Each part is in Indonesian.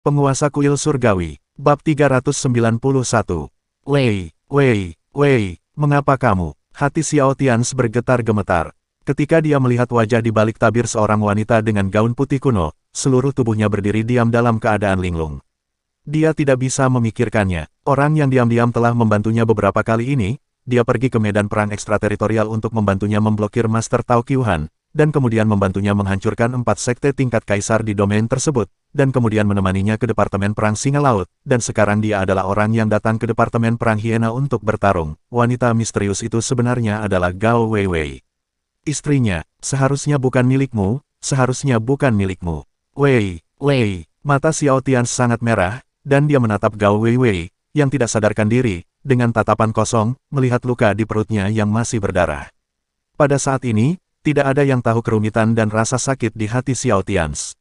Penguasa Kuil Surgawi, Bab 391. Wei, mengapa kamu? Hati Xiao Tians bergetar-gemetar. Ketika dia melihat wajah di balik tabir seorang wanita dengan gaun putih kuno, seluruh tubuhnya berdiri diam dalam keadaan linglung. Dia tidak bisa memikirkannya. Orang yang diam-diam telah membantunya beberapa kali ini, dia pergi ke medan perang ekstrateritorial untuk membantunya memblokir Master Tao Qiuhan, dan kemudian membantunya menghancurkan 4 sekte tingkat kaisar di domain tersebut, dan kemudian menemaninya ke Departemen Perang Singa Laut, dan sekarang dia adalah orang yang datang ke Departemen Perang Hiena untuk bertarung. Wanita misterius itu sebenarnya adalah Gao Weiwei. Istrinya, seharusnya bukan milikmu, seharusnya bukan milikmu. Wei, mata Xiao Tians sangat merah, dan dia menatap Gao Weiwei, yang tidak sadarkan diri, dengan tatapan kosong, melihat luka di perutnya yang masih berdarah. Pada saat ini, tidak ada yang tahu kerumitan dan rasa sakit di hati Xiao Tians.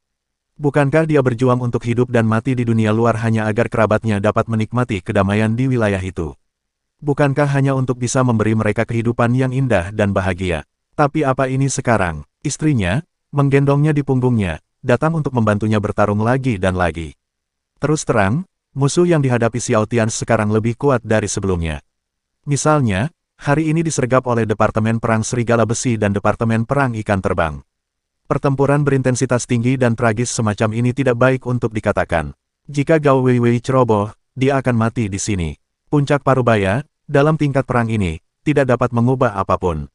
Bukankah dia berjuang untuk hidup dan mati di dunia luar hanya agar kerabatnya dapat menikmati kedamaian di wilayah itu? Bukankah hanya untuk bisa memberi mereka kehidupan yang indah dan bahagia? Tapi apa ini sekarang? Istrinya, menggendongnya di punggungnya, datang untuk membantunya bertarung lagi dan lagi. Terus terang, musuh yang dihadapi Xiao Tians sekarang lebih kuat dari sebelumnya. Misalnya, hari ini disergap oleh Departemen Perang Serigala Besi dan Departemen Perang Ikan Terbang. Pertempuran berintensitas tinggi dan tragis semacam ini tidak baik untuk dikatakan. Jika Gao Weiwei ceroboh, dia akan mati di sini. Puncak Parubaya, dalam tingkat perang ini, tidak dapat mengubah apapun.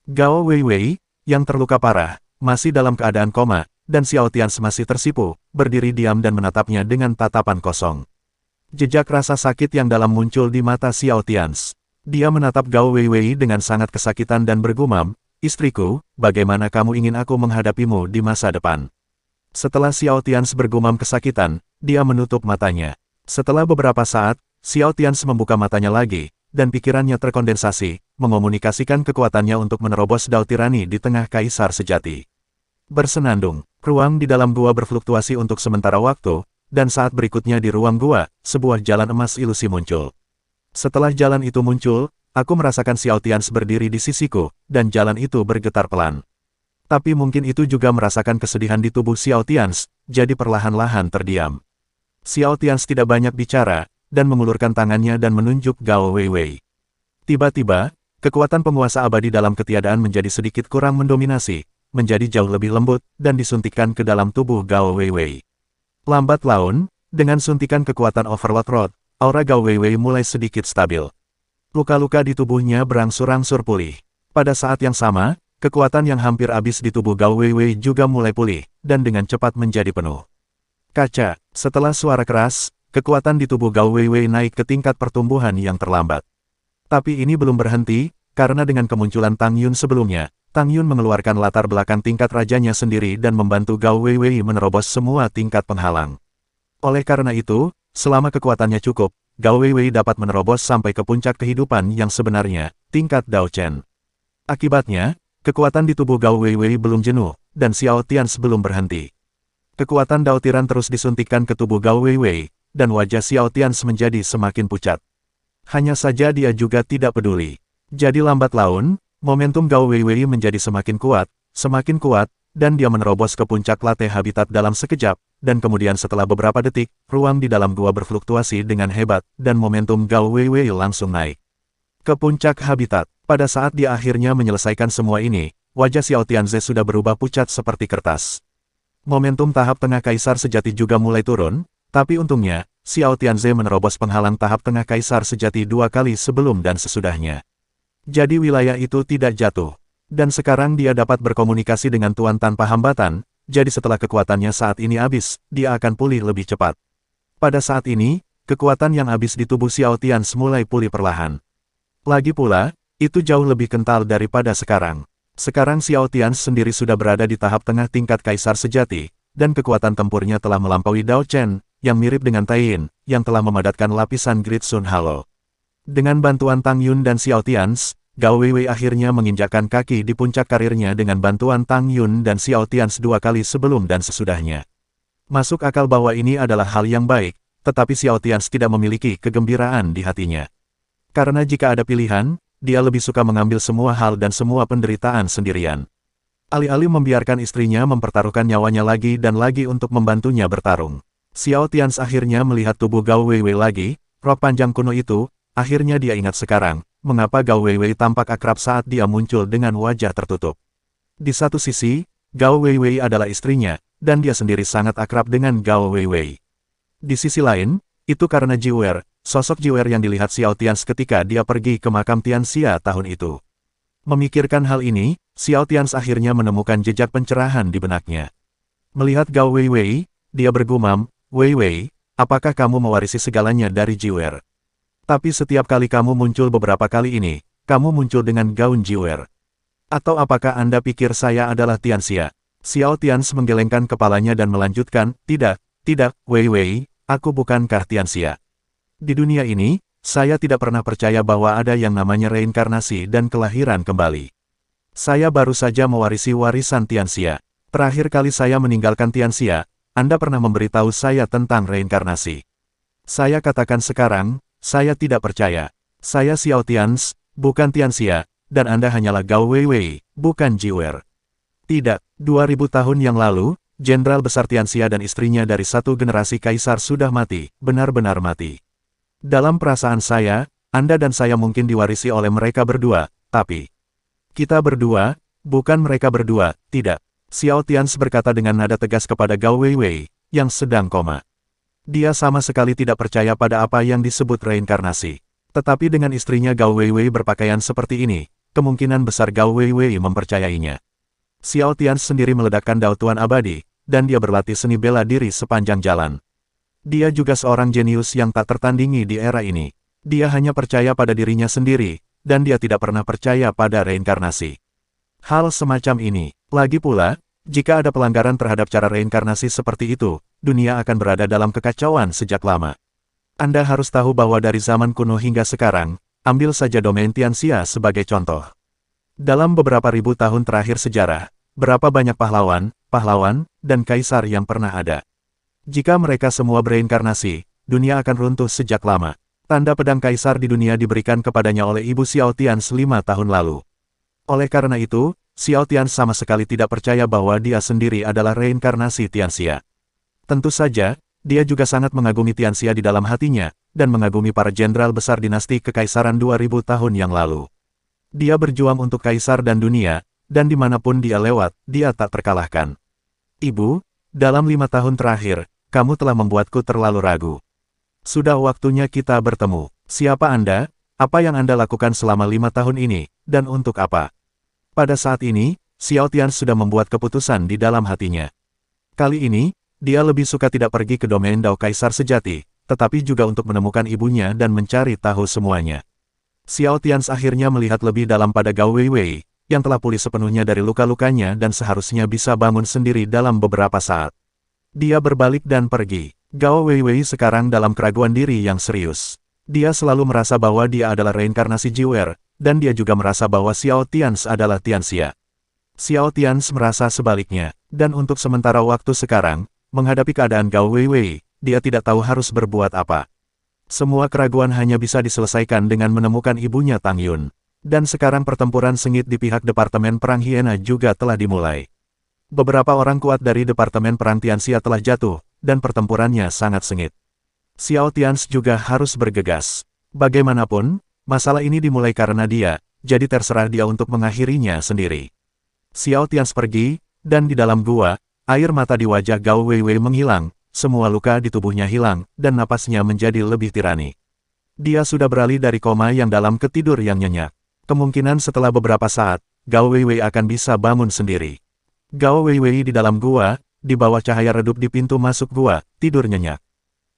Gao Weiwei, yang terluka parah, masih dalam keadaan koma, dan Xiao Tians masih tersipu, berdiri diam dan menatapnya dengan tatapan kosong. Jejak rasa sakit yang dalam muncul di mata Xiao Tians. Dia menatap Gao Weiwei dengan sangat kesakitan dan bergumam, "Istriku, bagaimana kamu ingin aku menghadapimu di masa depan?" Setelah Xiao Tians bergumam kesakitan, dia menutup matanya. Setelah beberapa saat, Xiao Tians membuka matanya lagi, dan pikirannya terkondensasi, mengomunikasikan kekuatannya untuk menerobos Dao Tirani di tengah Kaisar Sejati. Bersenandung, ruang di dalam gua berfluktuasi untuk sementara waktu, dan saat berikutnya di ruang gua, sebuah jalan emas ilusi muncul. Setelah jalan itu muncul, aku merasakan Xiao Tians berdiri di sisiku, dan jalan itu bergetar pelan. Tapi mungkin itu juga merasakan kesedihan di tubuh Xiao Tians, jadi perlahan-lahan terdiam. Xiao Tians tidak banyak bicara, dan mengulurkan tangannya dan menunjuk Gao Weiwei. Tiba-tiba, kekuatan penguasa abadi dalam ketiadaan menjadi sedikit kurang mendominasi, menjadi jauh lebih lembut, dan disuntikkan ke dalam tubuh Gao Weiwei. Lambat laun, dengan suntikan kekuatan Overlord Rod, aura Gao Weiwei mulai sedikit stabil. Luka-luka di tubuhnya berangsur-angsur pulih. Pada saat yang sama, kekuatan yang hampir habis di tubuh Gao Weiwei juga mulai pulih, dan dengan cepat menjadi penuh. Kaca, setelah suara keras, kekuatan di tubuh Gao Weiwei naik ke tingkat pertumbuhan yang terlambat. Tapi ini belum berhenti, karena dengan kemunculan Tang Yun sebelumnya, Tang Yun mengeluarkan latar belakang tingkat rajanya sendiri dan membantu Gao Weiwei menerobos semua tingkat penghalang. Oleh karena itu, selama kekuatannya cukup, Gao Weiwei dapat menerobos sampai ke puncak kehidupan yang sebenarnya, tingkat Dao Chen. Akibatnya, kekuatan di tubuh Gao Weiwei belum jenuh, dan Xiao Tians belum berhenti. Kekuatan Dao Tiran terus disuntikkan ke tubuh Gao Weiwei, dan wajah Xiao Tians menjadi semakin pucat. Hanya saja dia juga tidak peduli. Jadi lambat laun, momentum Gao Weiwei menjadi semakin kuat, dan dia menerobos ke puncak latte habitat dalam sekejap, dan kemudian setelah beberapa detik, ruang di dalam gua berfluktuasi dengan hebat, dan momentum Gao Weiwei langsung naik ke puncak habitat. Pada saat dia akhirnya menyelesaikan semua ini, wajah Xiao Tianze sudah berubah pucat seperti kertas. Momentum tahap tengah Kaisar Sejati juga mulai turun, tapi untungnya, Xiao Tianze menerobos penghalang tahap tengah Kaisar Sejati 2 kali sebelum dan sesudahnya. Jadi wilayah itu tidak jatuh. Dan sekarang dia dapat berkomunikasi dengan Tuan tanpa hambatan, jadi setelah kekuatannya saat ini habis, dia akan pulih lebih cepat. Pada saat ini, kekuatan yang habis di tubuh Xiao Tians mulai pulih perlahan. Lagi pula, itu jauh lebih kental daripada sekarang. Sekarang Xiao Tians sendiri sudah berada di tahap tengah tingkat Kaisar Sejati, dan kekuatan tempurnya telah melampaui Dao Chen, yang mirip dengan Tai Yin, yang telah memadatkan lapisan Great Sun Halo. Dengan bantuan Tang Yun dan Xiao Tians, Gao Weiwei akhirnya menginjakkan kaki di puncak karirnya dengan bantuan Tang Yun dan Xiao Tians 2 kali sebelum dan sesudahnya. Masuk akal bahwa ini adalah hal yang baik, tetapi Xiao Tians tidak memiliki kegembiraan di hatinya. Karena jika ada pilihan, dia lebih suka mengambil semua hal dan semua penderitaan sendirian. Alih-alih membiarkan istrinya mempertaruhkan nyawanya lagi dan lagi untuk membantunya bertarung. Xiao Tians akhirnya melihat tubuh Gao Weiwei lagi, rok panjang kuno itu, akhirnya dia ingat sekarang, mengapa Gao Weiwei tampak akrab saat dia muncul dengan wajah tertutup. Di satu sisi, Gao Weiwei adalah istrinya, dan dia sendiri sangat akrab dengan Gao Weiwei. Di sisi lain, itu karena Jiwer, sosok Jiwer yang dilihat Xiao Tians ketika dia pergi ke makam Tianxia tahun itu. Memikirkan hal ini, Xiao Tians akhirnya menemukan jejak pencerahan di benaknya. Melihat Gao Weiwei, dia bergumam, "Weiwei, apakah kamu mewarisi segalanya dari Jiwer? Tapi setiap kali kamu muncul beberapa kali ini, kamu muncul dengan gaun Jiwer. Atau apakah Anda pikir saya adalah Tianxia?" Xiao Tians menggelengkan kepalanya dan melanjutkan, "Tidak, Weiwei, aku bukankah Tianxia. Di dunia ini, saya tidak pernah percaya bahwa ada yang namanya reinkarnasi dan kelahiran kembali. Saya baru saja mewarisi warisan Tianxia. Terakhir kali saya meninggalkan Tianxia, Anda pernah memberitahu saya tentang reinkarnasi. Saya katakan sekarang, saya tidak percaya. Saya Xiao Tians, bukan Tianxia, dan Anda hanyalah Gao Weiwei, bukan Jiwer." Tidak, 2000 tahun yang lalu, Jenderal Besar Tianxia dan istrinya dari satu generasi kaisar sudah mati, benar-benar mati. Dalam perasaan saya, Anda dan saya mungkin diwarisi oleh mereka berdua, tapi kita berdua, bukan mereka berdua, tidak. Xiao Tians berkata dengan nada tegas kepada Gao Weiwei, yang sedang koma. Dia sama sekali tidak percaya pada apa yang disebut reinkarnasi. Tetapi dengan istrinya Gao Weiwei berpakaian seperti ini, kemungkinan besar Gao Weiwei mempercayainya. Xiao Tians sendiri meledakkan dautuan abadi, dan dia berlatih seni bela diri sepanjang jalan. Dia juga seorang jenius yang tak tertandingi di era ini. Dia hanya percaya pada dirinya sendiri, dan dia tidak pernah percaya pada reinkarnasi. Hal semacam ini, lagi pula, jika ada pelanggaran terhadap cara reinkarnasi seperti itu, dunia akan berada dalam kekacauan sejak lama. Anda harus tahu bahwa dari zaman kuno hingga sekarang, ambil saja domain Tianxia sebagai contoh. Dalam beberapa ribu tahun terakhir sejarah, berapa banyak pahlawan, dan kaisar yang pernah ada. Jika mereka semua bereinkarnasi, dunia akan runtuh sejak lama. Tanda pedang kaisar di dunia diberikan kepadanya oleh Ibu Xiao Tians 5 tahun lalu. Oleh karena itu, Xiao Tians sama sekali tidak percaya bahwa dia sendiri adalah reinkarnasi Tianxia. Tentu saja, dia juga sangat mengagumi Tianxia di dalam hatinya, dan mengagumi para jenderal besar dinasti kekaisaran 2000 tahun yang lalu. Dia berjuang untuk kaisar dan dunia, dan dimanapun dia lewat, dia tak terkalahkan. "Ibu, dalam 5 tahun terakhir, kamu telah membuatku terlalu ragu. Sudah waktunya kita bertemu. Siapa Anda? Apa yang Anda lakukan selama 5 tahun ini, dan untuk apa?" Pada saat ini, Xiao Tians sudah membuat keputusan di dalam hatinya. Kali ini, dia lebih suka tidak pergi ke domain Dao Kaisar sejati, tetapi juga untuk menemukan ibunya dan mencari tahu semuanya. Xiao Tians akhirnya melihat lebih dalam pada Gao Weiwei, yang telah pulih sepenuhnya dari luka-lukanya dan seharusnya bisa bangun sendiri dalam beberapa saat. Dia berbalik dan pergi. Gao Weiwei sekarang dalam keraguan diri yang serius. Dia selalu merasa bahwa dia adalah reinkarnasi Jiwer, dan dia juga merasa bahwa Xiao Tians adalah Tianxia. Xiao Tians merasa sebaliknya, dan untuk sementara waktu sekarang, menghadapi keadaan Gao Weiwei, dia tidak tahu harus berbuat apa. Semua keraguan hanya bisa diselesaikan dengan menemukan ibunya Tang Yun. Dan sekarang pertempuran sengit di pihak Departemen Perang Hiena juga telah dimulai. Beberapa orang kuat dari Departemen Perang Tianxia telah jatuh, dan pertempurannya sangat sengit. Xiao Tians juga harus bergegas. Bagaimanapun, masalah ini dimulai karena dia, jadi terserah dia untuk mengakhirinya sendiri. Xiao Tians pergi, dan di dalam gua, air mata di wajah Gao Weiwei menghilang, semua luka di tubuhnya hilang, dan napasnya menjadi lebih tirani. Dia sudah beralih dari koma yang dalam ke tidur yang nyenyak. Kemungkinan setelah beberapa saat, Gao Weiwei akan bisa bangun sendiri. Gao Weiwei di dalam gua, di bawah cahaya redup di pintu masuk gua, tidur nyenyak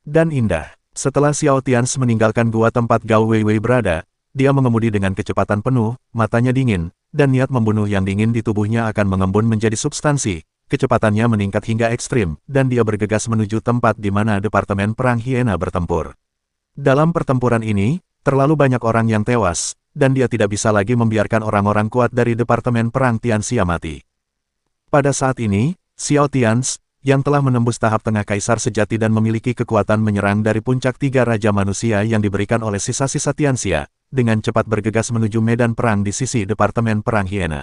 dan indah. Setelah Xiao Tians meninggalkan gua tempat Gao Weiwei berada, dia mengemudi dengan kecepatan penuh, matanya dingin, dan niat membunuh yang dingin di tubuhnya akan mengembun menjadi substansi. Kecepatannya meningkat hingga ekstrim, dan dia bergegas menuju tempat di mana Departemen Perang Hiena bertempur. Dalam pertempuran ini, terlalu banyak orang yang tewas, dan dia tidak bisa lagi membiarkan orang-orang kuat dari Departemen Perang Tianxia mati. Pada saat ini, Xiao Tians, yang telah menembus tahap tengah kaisar sejati dan memiliki kekuatan menyerang dari puncak 3 Raja Manusia yang diberikan oleh sisa-sisa Tianxia, dengan cepat bergegas menuju medan perang di sisi Departemen Perang Hiena.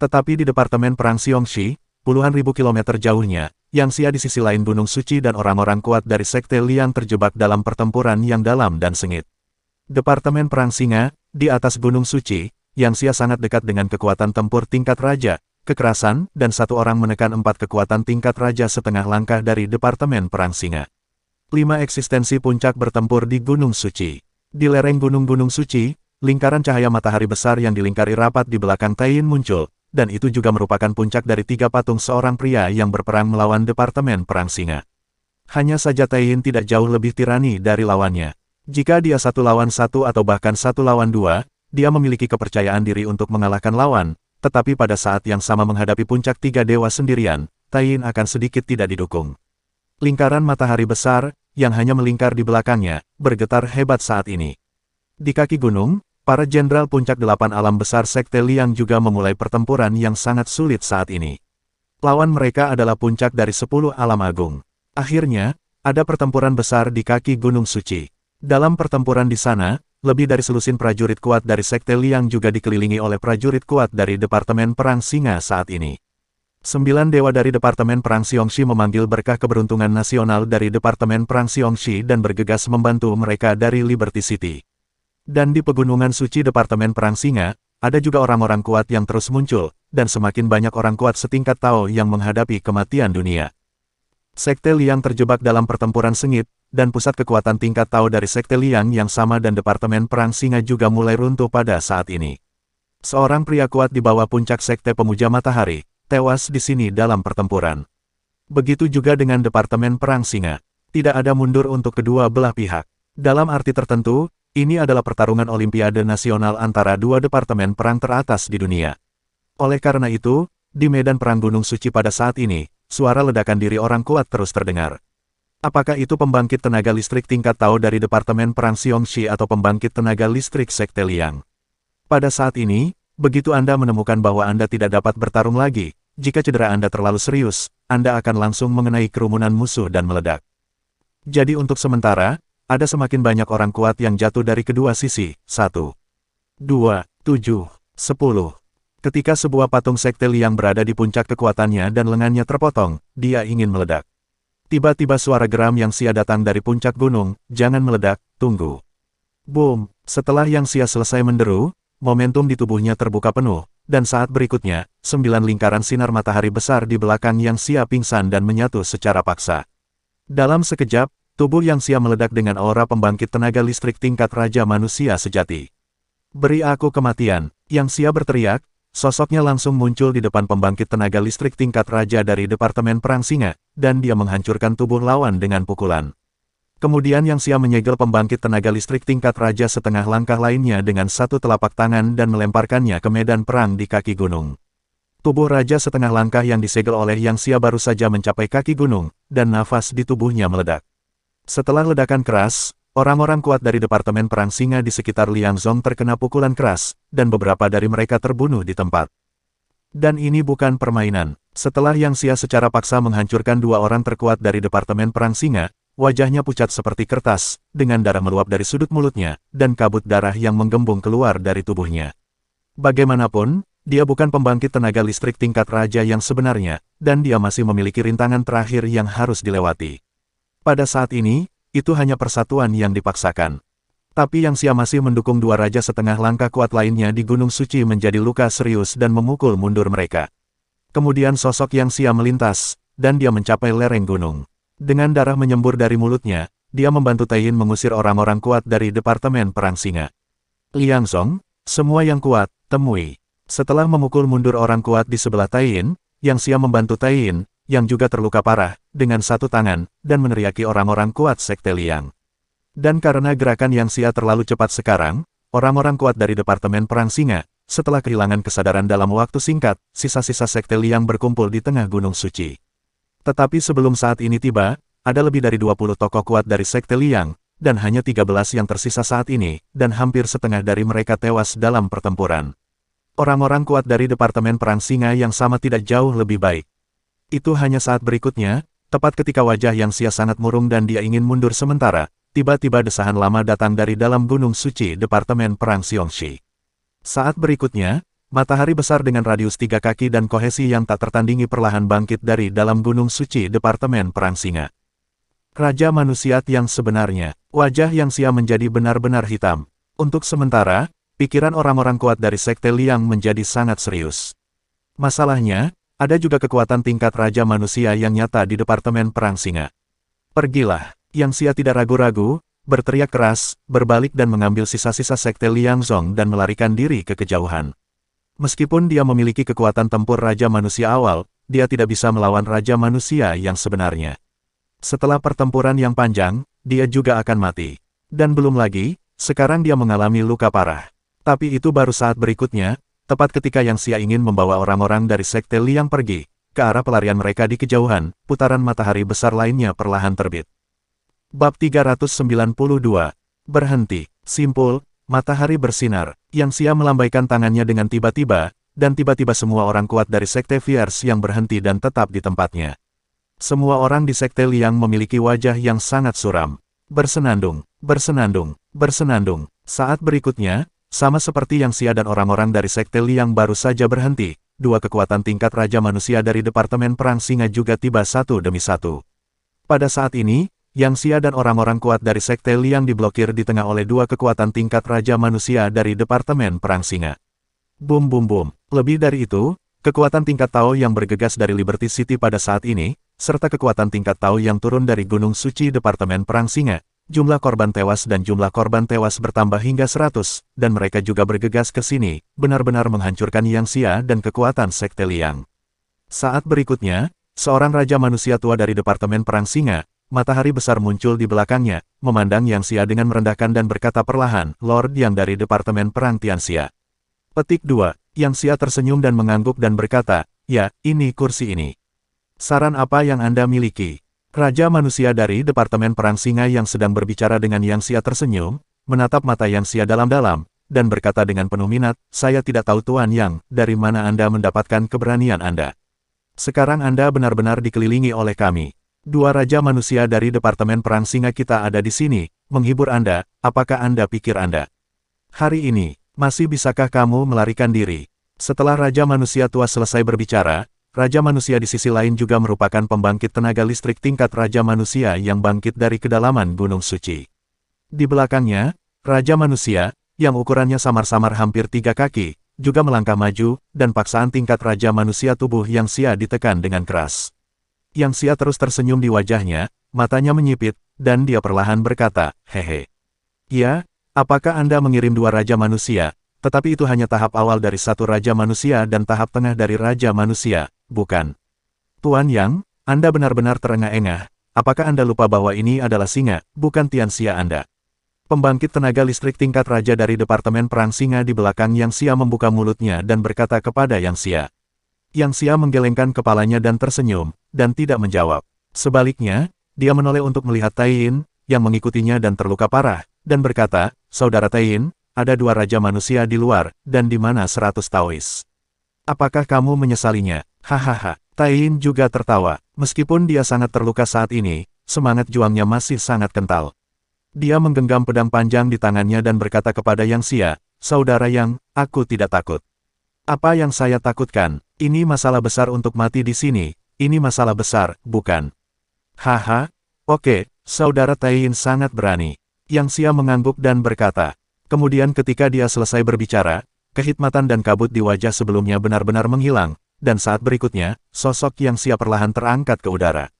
Tetapi di Departemen Perang Xiongxi, puluhan ribu kilometer jauhnya, Yang Xia di sisi lain Gunung Suci dan orang-orang kuat dari Sekte Liang terjebak dalam pertempuran yang dalam dan sengit. Departemen Perang Singa, di atas Gunung Suci, Yang Xia sangat dekat dengan kekuatan tempur tingkat raja, kekerasan, dan satu orang menekan 4 kekuatan tingkat raja setengah langkah dari Departemen Perang Singa. 5 eksistensi puncak bertempur di Gunung Suci. Di lereng Gunung-Gunung Suci, lingkaran cahaya matahari besar yang dilingkari rapat di belakang Taiyin muncul, dan itu juga merupakan puncak dari 3 patung seorang pria yang berperang melawan Departemen Perang Singa. Hanya saja Taiyin tidak jauh lebih tirani dari lawannya. Jika dia 1 lawan 1 atau bahkan 1 lawan 2, dia memiliki kepercayaan diri untuk mengalahkan lawan, tetapi pada saat yang sama menghadapi puncak 3 dewa sendirian, Taiyin akan sedikit tidak didukung. Lingkaran matahari besar, yang hanya melingkar di belakangnya, bergetar hebat saat ini. Di kaki gunung, para jenderal puncak 8 alam besar Sekte Liang juga memulai pertempuran yang sangat sulit saat ini. Lawan mereka adalah puncak dari 10 alam agung. Akhirnya, ada pertempuran besar di kaki Gunung Suci. Dalam pertempuran di sana, lebih dari selusin prajurit kuat dari Sekte Liang juga dikelilingi oleh prajurit kuat dari Departemen Perang Singa saat ini. 9 dewa dari Departemen Perang Xiongxi memanggil berkah keberuntungan nasional dari Departemen Perang Xiongxi dan bergegas membantu mereka dari Liberty City. Dan di Pegunungan Suci Departemen Perang Singa, ada juga orang-orang kuat yang terus muncul, dan semakin banyak orang kuat setingkat Tao yang menghadapi kematian dunia. Sekte Liang terjebak dalam pertempuran sengit, dan pusat kekuatan tingkat Tao dari Sekte Liang yang sama dan Departemen Perang Singa juga mulai runtuh pada saat ini. Seorang pria kuat di bawah puncak Sekte Pemuja Matahari, tewas di sini dalam pertempuran. Begitu juga dengan Departemen Perang Singa. Tidak ada mundur untuk kedua belah pihak. Dalam arti tertentu, ini adalah pertarungan Olimpiade Nasional antara 2 departemen perang teratas di dunia. Oleh karena itu, di medan perang Gunung Suci pada saat ini, suara ledakan diri orang kuat terus terdengar. Apakah itu pembangkit tenaga listrik tingkat Tao dari Departemen Perang Xiongxi atau pembangkit tenaga listrik Sekte Liang? Pada saat ini, begitu Anda menemukan bahwa Anda tidak dapat bertarung lagi, jika cedera Anda terlalu serius, Anda akan langsung mengenai kerumunan musuh dan meledak. Jadi untuk sementara, ada semakin banyak orang kuat yang jatuh dari kedua sisi. 1, 2, 7, 10. Ketika sebuah patung Sekte Liang berada di puncak kekuatannya dan lengannya terpotong, dia ingin meledak. Tiba-tiba suara geram Yang Xia datang dari puncak gunung, "Jangan meledak, tunggu." Boom! Setelah Yang Xia selesai menderu, momentum di tubuhnya terbuka penuh, dan saat berikutnya, 9 lingkaran sinar matahari besar di belakang Yang Xia pingsan dan menyatu secara paksa. Dalam sekejap, tubuh Yang Xia meledak dengan aura pembangkit tenaga listrik tingkat Raja Manusia Sejati. "Beri aku kematian," Yang Xia berteriak, sosoknya langsung muncul di depan pembangkit tenaga listrik tingkat Raja dari Departemen Perang Singa, dan dia menghancurkan tubuh lawan dengan pukulan. Kemudian Yang Xia menyegel pembangkit tenaga listrik tingkat Raja setengah langkah lainnya dengan satu telapak tangan dan melemparkannya ke medan perang di kaki gunung. Tubuh Raja setengah langkah yang disegel oleh Yang Xia baru saja mencapai kaki gunung, dan nafas di tubuhnya meledak. Setelah ledakan keras, orang-orang kuat dari Departemen Perang Singa di sekitar Liangzong terkena pukulan keras, dan beberapa dari mereka terbunuh di tempat. Dan ini bukan permainan. Setelah Yang Xia secara paksa menghancurkan 2 orang terkuat dari Departemen Perang Singa, wajahnya pucat seperti kertas, dengan darah meluap dari sudut mulutnya, dan kabut darah yang menggembung keluar dari tubuhnya. Bagaimanapun, dia bukan pembangkit tenaga listrik tingkat Raja yang sebenarnya, dan dia masih memiliki rintangan terakhir yang harus dilewati. Pada saat ini, itu hanya persatuan yang dipaksakan. Tapi Yang Xia masih mendukung 2 raja setengah langkah kuat lainnya di Gunung Suci menjadi luka serius dan memukul mundur mereka. Kemudian sosok Yang Xia melintas, dan dia mencapai lereng gunung. Dengan darah menyembur dari mulutnya, dia membantu Taiyin mengusir orang-orang kuat dari Departemen Perang Singa. "Liangzong, semua yang kuat, temui." Setelah memukul mundur orang kuat di sebelah Taiyin, Yang Xia membantu Taiyin, yang juga terluka parah, dengan satu tangan, dan meneriaki orang-orang kuat Sekte Liang. Dan karena gerakan Yang Xia terlalu cepat sekarang, orang-orang kuat dari Departemen Perang Singa, setelah kehilangan kesadaran dalam waktu singkat, sisa-sisa Sekte Liang berkumpul di tengah Gunung Suci. Tetapi sebelum saat ini tiba, ada lebih dari 20 tokoh kuat dari Sekte Liang, dan hanya 13 yang tersisa saat ini, dan hampir setengah dari mereka tewas dalam pertempuran. Orang-orang kuat dari Departemen Perang Singa yang sama tidak jauh lebih baik. Itu hanya saat berikutnya, tepat ketika wajah Yang Xia sangat murung dan dia ingin mundur sementara, tiba-tiba desahan lama datang dari dalam Gunung Suci Departemen Perang Xiongxi. Saat berikutnya, matahari besar dengan radius 3 kaki dan kohesi yang tak tertandingi perlahan bangkit dari dalam gunung suci Departemen Perang Singa. Raja manusia yang sebenarnya, wajah Yang Xia menjadi benar-benar hitam. Untuk sementara, pikiran orang-orang kuat dari Sekte Liang menjadi sangat serius. Masalahnya, ada juga kekuatan tingkat Raja Manusia yang nyata di Departemen Perang Singa. Pergilah, Yang Xia tidak ragu-ragu, berteriak keras, berbalik dan mengambil sisa-sisa Sekte Liang Zong dan melarikan diri ke kejauhan. Meskipun dia memiliki kekuatan tempur Raja Manusia awal, dia tidak bisa melawan Raja Manusia yang sebenarnya. Setelah pertempuran yang panjang, dia juga akan mati. Dan belum lagi, sekarang dia mengalami luka parah. Tapi itu baru saat berikutnya, tepat ketika Yang Xia ingin membawa orang-orang dari Sekte Liang pergi ke arah pelarian mereka di kejauhan, putaran matahari besar lainnya perlahan terbit. Bab 392. Berhenti. Simpul, matahari bersinar. Yang Xia melambaikan tangannya dengan tiba-tiba, dan tiba-tiba semua orang kuat dari Sekte Fierce yang berhenti dan tetap di tempatnya. Semua orang di Sekte Liang memiliki wajah yang sangat suram. Bersenandung, bersenandung, bersenandung. Saat berikutnya, sama seperti Yang Xia dan orang-orang dari Sekte Liang baru saja berhenti, dua kekuatan tingkat Raja Manusia dari Departemen Perang Singa juga tiba satu demi satu. Pada saat ini, Yang Xia dan orang-orang kuat dari Sekte Liang diblokir di tengah oleh dua kekuatan tingkat Raja Manusia dari Departemen Perang Singa. Bum bum bum. Lebih dari itu, kekuatan tingkat Tao yang bergegas dari Liberty City pada saat ini, serta kekuatan tingkat Tao yang turun dari Gunung Suci Departemen Perang Singa, jumlah korban tewas dan jumlah korban tewas bertambah hingga 100, dan mereka juga bergegas ke sini, benar-benar menghancurkan Yang Xia dan kekuatan Sekte Liang. Saat berikutnya, seorang Raja Manusia tua dari Departemen Perang Singa, matahari besar muncul di belakangnya, memandang Yang Xia dengan merendahkan dan berkata perlahan, Lord Yang dari Departemen Perang Tianxia. Petik 2. Yang Xia tersenyum dan mengangguk dan berkata, ya, ini kursi ini. Saran apa yang Anda miliki? Raja Manusia dari Departemen Perang Singa yang sedang berbicara dengan Yang Xia tersenyum, menatap mata Yang Xia dalam-dalam, dan berkata dengan penuh minat, saya tidak tahu Tuan Yang, dari mana Anda mendapatkan keberanian Anda. Sekarang Anda benar-benar dikelilingi oleh kami. Dua Raja Manusia dari Departemen Perang Singa kita ada di sini, menghibur Anda, apakah Anda pikir Anda? Hari ini, masih bisakah kamu melarikan diri? Setelah Raja Manusia tua selesai berbicara, Raja Manusia di sisi lain juga merupakan pembangkit tenaga listrik tingkat Raja Manusia yang bangkit dari kedalaman Gunung Suci. Di belakangnya, Raja Manusia, yang ukurannya samar-samar hampir 3 kaki, juga melangkah maju, dan paksaan tingkat Raja Manusia tubuh Yang Xia ditekan dengan keras. Yang Xia terus tersenyum di wajahnya, matanya menyipit, dan dia perlahan berkata, hehe. Ya, apakah Anda mengirim dua Raja Manusia, tetapi itu hanya tahap awal dari satu Raja Manusia dan tahap tengah dari Raja Manusia, bukan? Tuan Yang, Anda benar-benar terengah-engah, apakah Anda lupa bahwa ini adalah singa, bukan Tianxia Anda? Pembangkit tenaga listrik tingkat Raja dari Departemen Perang Singa di belakang Yang Xia membuka mulutnya dan berkata kepada Yang Xia. Yang Xia menggelengkan kepalanya dan tersenyum, dan tidak menjawab. Sebaliknya, dia menoleh untuk melihat Tai Yin, yang mengikutinya dan terluka parah, dan berkata, Saudara Tai Yin, ada dua Raja Manusia di luar, dan di mana 100 Taois. Apakah kamu menyesalinya? Hahaha. Tai Yin juga tertawa, meskipun dia sangat terluka saat ini, semangat juangnya masih sangat kental. Dia menggenggam pedang panjang di tangannya dan berkata kepada Yang Xia, Saudara Yang, aku tidak takut. Apa yang saya takutkan? Ini masalah besar untuk mati di sini. Ini masalah besar, bukan? Haha. Oke, Saudara Tai Yin sangat berani. Yang Xia mengangguk dan berkata. Kemudian ketika dia selesai berbicara, kehikmatan dan kabut di wajah sebelumnya benar-benar menghilang, dan saat berikutnya, sosok Yang Xia perlahan terangkat ke udara.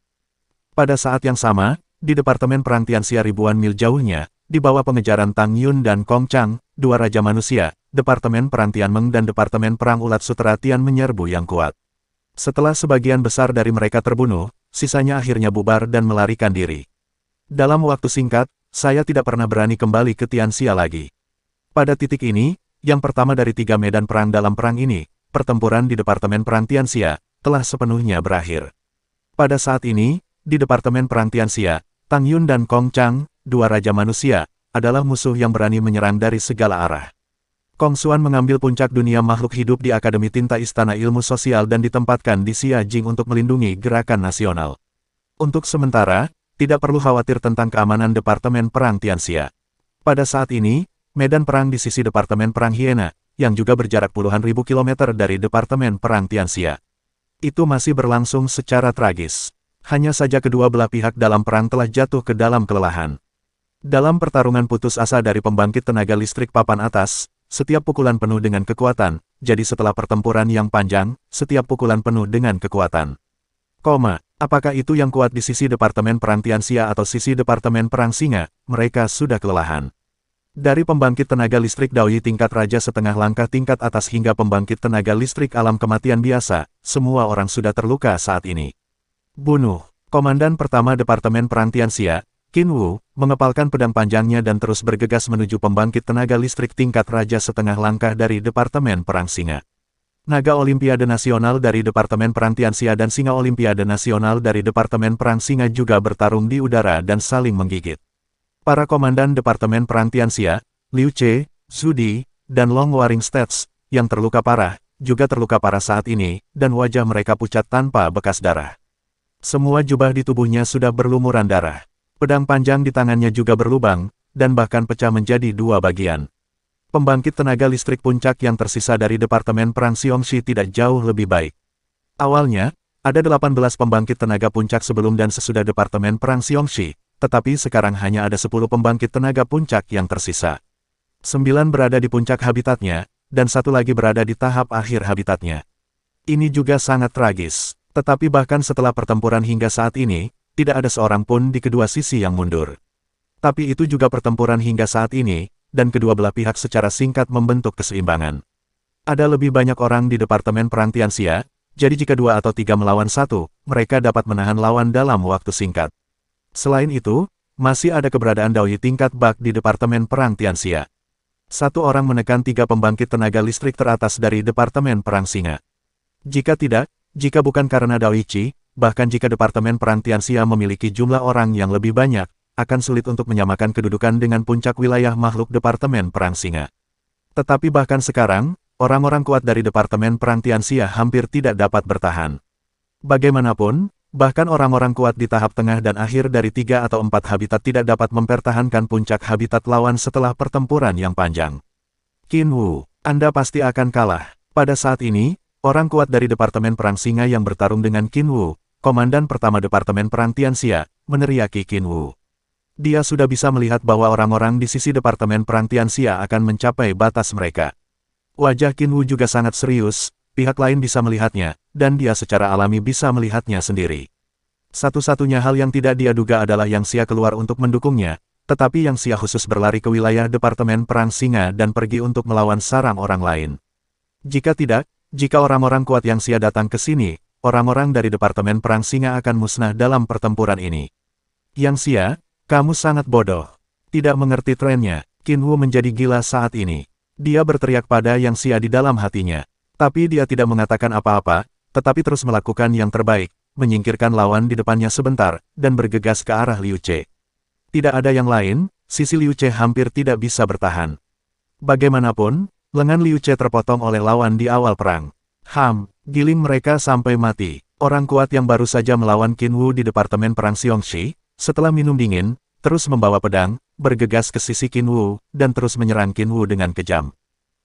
Pada saat yang sama, di Departemen Perang Tianxia ribuan mil jauhnya, di bawah pengejaran Tang Yun dan Kong Chang, dua Raja Manusia, Departemen Perang Tianmeng dan Departemen Perang Ulat Sutera Tian menyerbu yang kuat. Setelah sebagian besar dari mereka terbunuh, sisanya akhirnya bubar dan melarikan diri. Dalam waktu singkat, saya tidak pernah berani kembali ke Tianxia lagi. Pada titik ini, yang pertama dari 3 medan perang dalam perang ini, pertempuran di Departemen Perang Tianxia, telah sepenuhnya berakhir. Pada saat ini, di Departemen Perang Tianxia, Tang Yun dan Kong Chang, dua Raja Manusia, adalah musuh yang berani menyerang dari segala arah. Kong Xuan mengambil puncak dunia makhluk hidup di Akademi Tinta Istana Ilmu Sosial dan ditempatkan di Xia Jing untuk melindungi gerakan nasional. Untuk sementara, tidak perlu khawatir tentang keamanan Departemen Perang Tianxia. Pada saat ini, Medan perang di sisi Departemen Perang Hiena, yang juga berjarak puluhan ribu kilometer dari Departemen Perang Tianxia. Itu masih berlangsung secara tragis. Hanya saja kedua belah pihak dalam perang telah jatuh ke dalam kelelahan. Dalam pertarungan putus asa dari pembangkit tenaga listrik papan atas, setiap pukulan penuh dengan kekuatan, jadi setelah pertempuran yang panjang, setiap pukulan penuh dengan kekuatan. Apakah itu yang kuat di sisi Departemen Perang Tianxia atau sisi Departemen Perang Singa? Mereka sudah kelelahan. Dari pembangkit tenaga listrik Daoyi tingkat raja setengah langkah tingkat atas hingga pembangkit tenaga listrik alam kematian biasa, semua orang sudah terluka saat ini. Bunuh. Komandan pertama Departemen Perang Tianxia, Qin Wu, mengepalkan pedang panjangnya dan terus bergegas menuju pembangkit tenaga listrik tingkat raja setengah langkah dari Departemen Perang Singa. Naga Olimpiade Nasional dari Departemen Perang Tianxia dan Singa Olimpiade Nasional dari Departemen Perang Singa juga bertarung di udara dan saling menggigit. Para komandan Departemen Perang Tianxia, Liu Che, Zhu Di, dan Long Waringstedt, yang terluka parah, juga terluka parah saat ini, dan wajah mereka pucat tanpa bekas darah. Semua jubah di tubuhnya sudah berlumuran darah. Pedang panjang di tangannya juga berlubang, dan bahkan pecah menjadi dua bagian. Pembangkit tenaga listrik puncak yang tersisa dari Departemen Perang Xiongxi tidak jauh lebih baik. Awalnya, ada 18 pembangkit tenaga puncak sebelum dan sesudah Departemen Perang Xiongxi, tetapi sekarang hanya ada 10 pembangkit tenaga puncak yang tersisa. 9 berada di puncak habitatnya, dan 1 lagi berada di tahap akhir habitatnya. Ini juga sangat tragis, tetapi bahkan setelah pertempuran hingga saat ini, tidak ada seorang pun di kedua sisi yang mundur. Tapi itu juga pertempuran hingga saat ini, dan kedua belah pihak secara singkat membentuk keseimbangan. Ada lebih banyak orang di Departemen Perang Tianxia, jadi jika 2 atau 3 melawan 1, mereka dapat menahan lawan dalam waktu singkat. Selain itu, masih ada keberadaan Daoyi tingkat bak di Departemen Perang Tianxia. 1 orang menekan 3 pembangkit tenaga listrik teratas dari Departemen Perang Singa. Jika bukan karena Daoyi Chi, bahkan jika Departemen Perang Tianxia memiliki jumlah orang yang lebih banyak, akan sulit untuk menyamakan kedudukan dengan puncak wilayah makhluk Departemen Perang Singa. Tetapi bahkan sekarang, orang-orang kuat dari Departemen Perang Tianxia hampir tidak dapat bertahan. Bagaimanapun, bahkan orang-orang kuat di tahap tengah dan akhir dari 3 atau 4 habitat tidak dapat mempertahankan puncak habitat lawan setelah pertempuran yang panjang. Qin Wu, Anda pasti akan kalah. Pada saat ini, orang kuat dari Departemen Perang Singa yang bertarung dengan Qin Wu, komandan pertama Departemen Perang Tianxia, meneriaki Qin Wu. Dia sudah bisa melihat bahwa orang-orang di sisi Departemen Perang Tianxia akan mencapai batas mereka. Wajah Qin Wu juga sangat serius. Pihak lain bisa melihatnya, dan dia secara alami bisa melihatnya sendiri. Satu-satunya hal yang tidak dia duga adalah Yang Xia keluar untuk mendukungnya, tetapi Yang Xia khusus berlari ke wilayah Departemen Perang Singa dan pergi untuk melawan sarang orang lain. Jika orang-orang kuat Yang Xia datang ke sini, orang-orang dari Departemen Perang Singa akan musnah dalam pertempuran ini. Yang Xia, kamu sangat bodoh. Tidak mengerti trennya, Qin Wu menjadi gila saat ini. Dia berteriak pada Yang Xia di dalam hatinya. Tapi dia tidak mengatakan apa-apa, tetapi terus melakukan yang terbaik, menyingkirkan lawan di depannya sebentar, dan bergegas ke arah Liu Che. Tidak ada yang lain, sisi Liu Che hampir tidak bisa bertahan. Bagaimanapun, lengan Liu Che terpotong oleh lawan di awal perang. Giling mereka sampai mati. Orang kuat yang baru saja melawan Qin Wu di Departemen Perang Xiongxi, setelah minum dingin, terus membawa pedang, bergegas ke sisi Qin Wu, dan terus menyerang Qin Wu dengan kejam.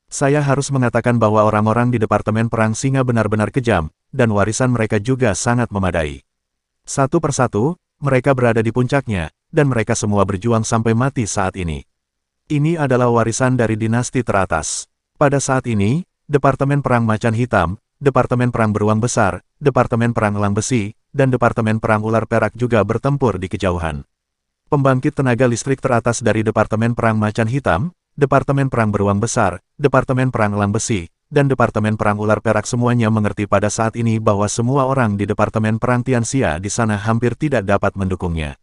Saya harus mengatakan bahwa orang-orang di Departemen Perang Singa benar-benar kejam, dan warisan mereka juga sangat memadai. Satu persatu, mereka berada di puncaknya, dan mereka semua berjuang sampai mati saat ini. Ini adalah warisan dari dinasti teratas. Pada saat ini, Departemen Perang Macan Hitam, Departemen Perang Beruang Besar, Departemen Perang Elang Besi, dan Departemen Perang Ular Perak juga bertempur di kejauhan. Pembangkit tenaga listrik teratas dari Departemen Perang Macan Hitam, Departemen Perang Beruang Besar, Departemen Perang Elang Besi, dan Departemen Perang Ular Perak semuanya mengerti pada saat ini bahwa semua orang di Departemen Perang Tianxia di sana hampir tidak dapat mendukungnya.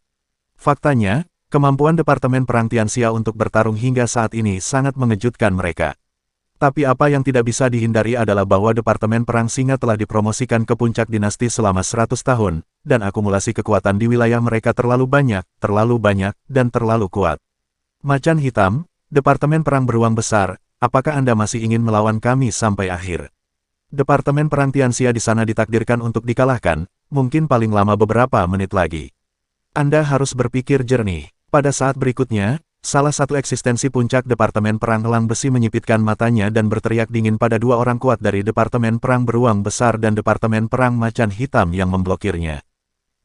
Faktanya, kemampuan Departemen Perang Tianxia untuk bertarung hingga saat ini sangat mengejutkan mereka. Tapi apa yang tidak bisa dihindari adalah bahwa Departemen Perang Singa telah dipromosikan ke puncak dinasti selama 100 tahun, dan akumulasi kekuatan di wilayah mereka terlalu banyak, dan terlalu kuat. Macan Hitam, Departemen Perang Beruang Besar, apakah Anda masih ingin melawan kami sampai akhir? Departemen Perang Tianxia di sana ditakdirkan untuk dikalahkan, mungkin paling lama beberapa menit lagi. Anda harus berpikir jernih. Pada saat berikutnya, Salah satu eksistensi puncak Departemen Perang Elang Besi menyipitkan matanya dan berteriak dingin pada dua orang kuat dari Departemen Perang Beruang Besar dan Departemen Perang Macan Hitam yang memblokirnya.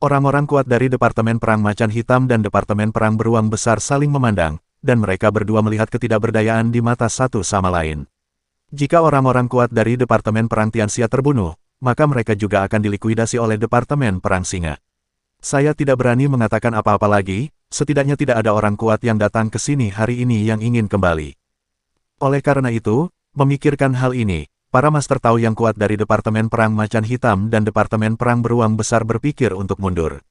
Orang-orang kuat dari Departemen Perang Macan Hitam dan Departemen Perang Beruang Besar saling memandang, dan mereka berdua melihat ketidakberdayaan di mata satu sama lain. Jika orang-orang kuat dari Departemen Perang Tianxia terbunuh, maka mereka juga akan dilikuidasi oleh Departemen Perang Singa. Saya tidak berani mengatakan apa-apa lagi, setidaknya tidak ada orang kuat yang datang ke sini hari ini yang ingin kembali. Oleh karena itu, memikirkan hal ini, para Master Tao yang kuat dari Departemen Perang Macan Hitam dan Departemen Perang Beruang Besar berpikir untuk mundur.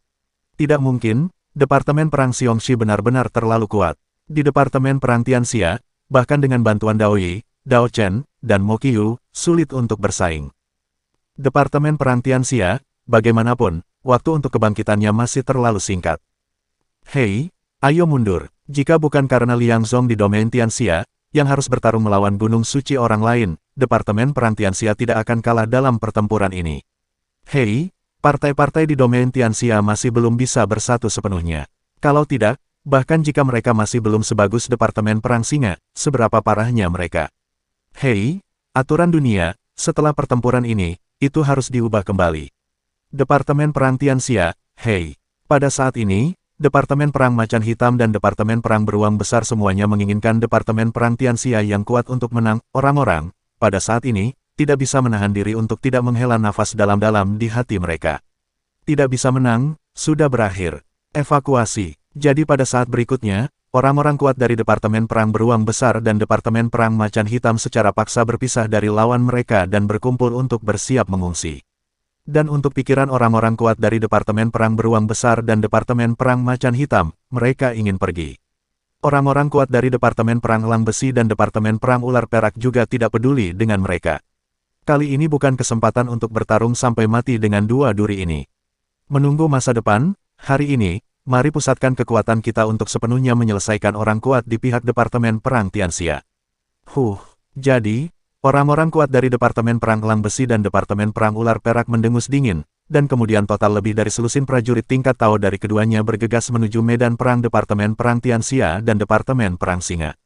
Tidak mungkin, Departemen Perang Xiongxi benar-benar terlalu kuat. Di Departemen Perang Tianxia, bahkan dengan bantuan Dao Yi, Dao Chen, dan Mo Qiu, sulit untuk bersaing. Departemen Perang Tianxia, bagaimanapun, waktu untuk kebangkitannya masih terlalu singkat. Hei, ayo mundur. Jika bukan karena Liang Zong di domain Tianxia, yang harus bertarung melawan Gunung Suci orang lain, Departemen Perang Tianxia tidak akan kalah dalam pertempuran ini. Hei, partai-partai di domain Tianxia masih belum bisa bersatu sepenuhnya. Kalau tidak, bahkan jika mereka masih belum sebagus Departemen Perang Singa, seberapa parahnya mereka. Hei, aturan dunia, setelah pertempuran ini, itu harus diubah kembali. Departemen Perang Tianxia, hei. Pada saat ini, Departemen Perang Macan Hitam dan Departemen Perang Beruang Besar semuanya menginginkan Departemen Perang Tianxia yang kuat untuk menang. Orang-orang, pada saat ini, tidak bisa menahan diri untuk tidak menghela nafas dalam-dalam di hati mereka. Tidak bisa menang, sudah berakhir. Evakuasi. Jadi pada saat berikutnya, orang-orang kuat dari Departemen Perang Beruang Besar dan Departemen Perang Macan Hitam secara paksa berpisah dari lawan mereka dan berkumpul untuk bersiap mengungsi. Dan untuk pikiran orang-orang kuat dari Departemen Perang Beruang Besar dan Departemen Perang Macan Hitam, mereka ingin pergi. Orang-orang kuat dari Departemen Perang Elang Besi dan Departemen Perang Ular Perak juga tidak peduli dengan mereka. Kali ini bukan kesempatan untuk bertarung sampai mati dengan dua duri ini. Menunggu masa depan, hari ini, mari pusatkan kekuatan kita untuk sepenuhnya menyelesaikan orang kuat di pihak Departemen Perang Tianxia. Jadi, orang-orang kuat dari Departemen Perang Elang Besi dan Departemen Perang Ular Perak mendengus dingin, dan kemudian total lebih dari selusin prajurit tingkat Tao dari keduanya bergegas menuju medan perang Departemen Perang Tianxia dan Departemen Perang Singa.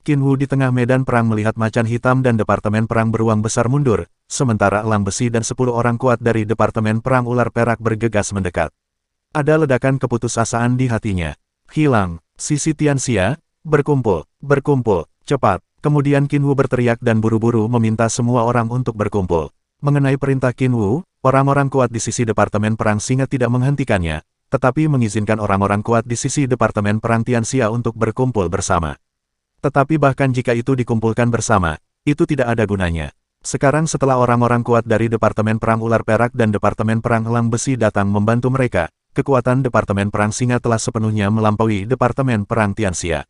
Qin Wu di tengah medan perang melihat Macan Hitam dan Departemen Perang Beruang Besar mundur, sementara Elang Besi dan 10 orang kuat dari Departemen Perang Ular Perak bergegas mendekat. Ada ledakan keputusasaan di hatinya. Hilang, sisi Tianxia, berkumpul, cepat. Kemudian Qin Wu berteriak dan buru-buru meminta semua orang untuk berkumpul. Mengenai perintah Qin Wu, orang-orang kuat di sisi Departemen Perang Singa tidak menghentikannya, tetapi mengizinkan orang-orang kuat di sisi Departemen Perang Tianxia untuk berkumpul bersama. Tetapi bahkan jika itu dikumpulkan bersama, itu tidak ada gunanya. Sekarang setelah orang-orang kuat dari Departemen Perang Ular Perak dan Departemen Perang Elang Besi datang membantu mereka, kekuatan Departemen Perang Singa telah sepenuhnya melampaui Departemen Perang Tianxia.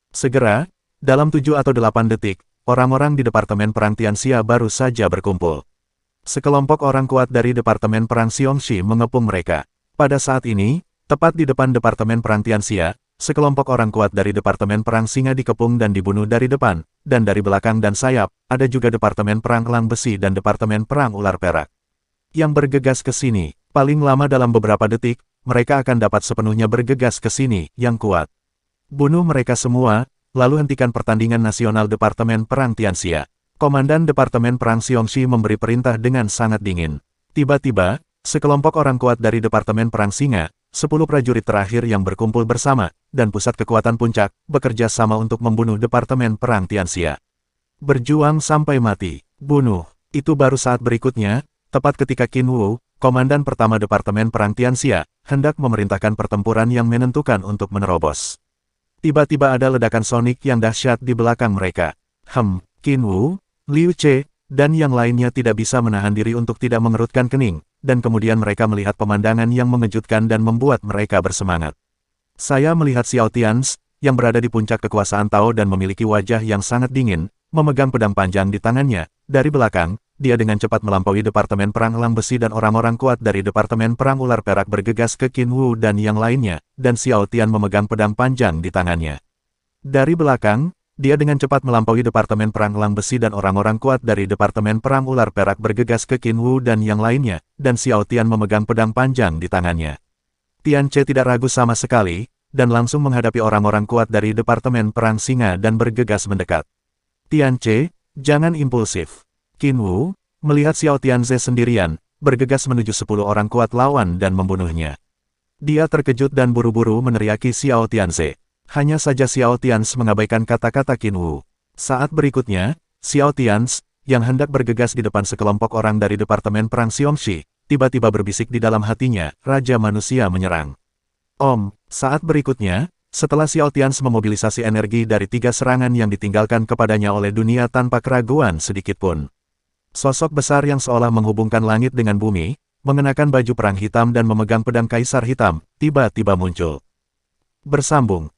Segera, dalam 7 atau 8 detik, orang-orang di Departemen Perang Tianxia baru saja berkumpul. Sekelompok orang kuat dari Departemen Perang Xiongxi mengepung mereka. Pada saat ini, tepat di depan Departemen Perang Tianxia, sekelompok orang kuat dari Departemen Perang Singa dikepung dan dibunuh dari depan, dan dari belakang dan sayap, ada juga Departemen Perang Elang Besi dan Departemen Perang Ular Perak. Yang bergegas ke sini, paling lama dalam beberapa detik, mereka akan dapat sepenuhnya bergegas ke sini, yang kuat. Bunuh mereka semua, lalu hentikan pertandingan nasional Departemen Perang Tianxia. Komandan Departemen Perang Xiongxi memberi perintah dengan sangat dingin. Tiba-tiba, sekelompok orang kuat dari Departemen Perang Singa, 10 prajurit terakhir yang berkumpul bersama, dan pusat kekuatan puncak, bekerja sama untuk membunuh Departemen Perang Tianxia. Berjuang sampai mati, bunuh. Itu baru saat berikutnya, tepat ketika Qin Wu, komandan pertama Departemen Perang Tianxia, hendak memerintahkan pertempuran yang menentukan untuk menerobos. Tiba-tiba ada ledakan sonik yang dahsyat di belakang mereka. Qin Wu, Liu Che, dan yang lainnya tidak bisa menahan diri untuk tidak mengerutkan kening, dan kemudian mereka melihat pemandangan yang mengejutkan dan membuat mereka bersemangat. Saya melihat Xiao Tianz, yang berada di puncak kekuasaan Tao dan memiliki wajah yang sangat dingin, memegang pedang panjang di tangannya. Dari belakang, dia dengan cepat melampaui Departemen Perang Elang Besi dan orang-orang kuat dari Departemen Perang Ular Perak bergegas ke Qin Wu dan yang lainnya, dan Xiao Tian memegang pedang panjang di tangannya. Dari belakang, dia dengan cepat melampaui Departemen Perang Elang Besi dan orang-orang kuat dari Departemen Perang Ular Perak bergegas ke Qin Wu dan yang lainnya, dan Xiao Tian memegang pedang panjang di tangannya. Tian Che tidak ragu sama sekali, dan langsung menghadapi orang-orang kuat dari Departemen Perang Singa dan bergegas mendekat. Tianche, jangan impulsif. Qin Wu, melihat Xiao Tianze sendirian, bergegas menuju 10 orang kuat lawan dan membunuhnya. Dia terkejut dan buru-buru meneriaki Xiao Tianze. Hanya saja Xiao Tianze mengabaikan kata-kata Qin Wu. Saat berikutnya, Xiao Tianze, yang hendak bergegas di depan sekelompok orang dari Departemen Perang Xiongxi, tiba-tiba berbisik di dalam hatinya, Raja Manusia menyerang. Saat berikutnya, setelah Xiao Tianze memobilisasi energi dari 3 serangan yang ditinggalkan kepadanya oleh dunia tanpa keraguan sedikitpun. Sosok besar yang seolah menghubungkan langit dengan bumi, mengenakan baju perang hitam dan memegang pedang kaisar hitam, tiba-tiba muncul. Bersambung.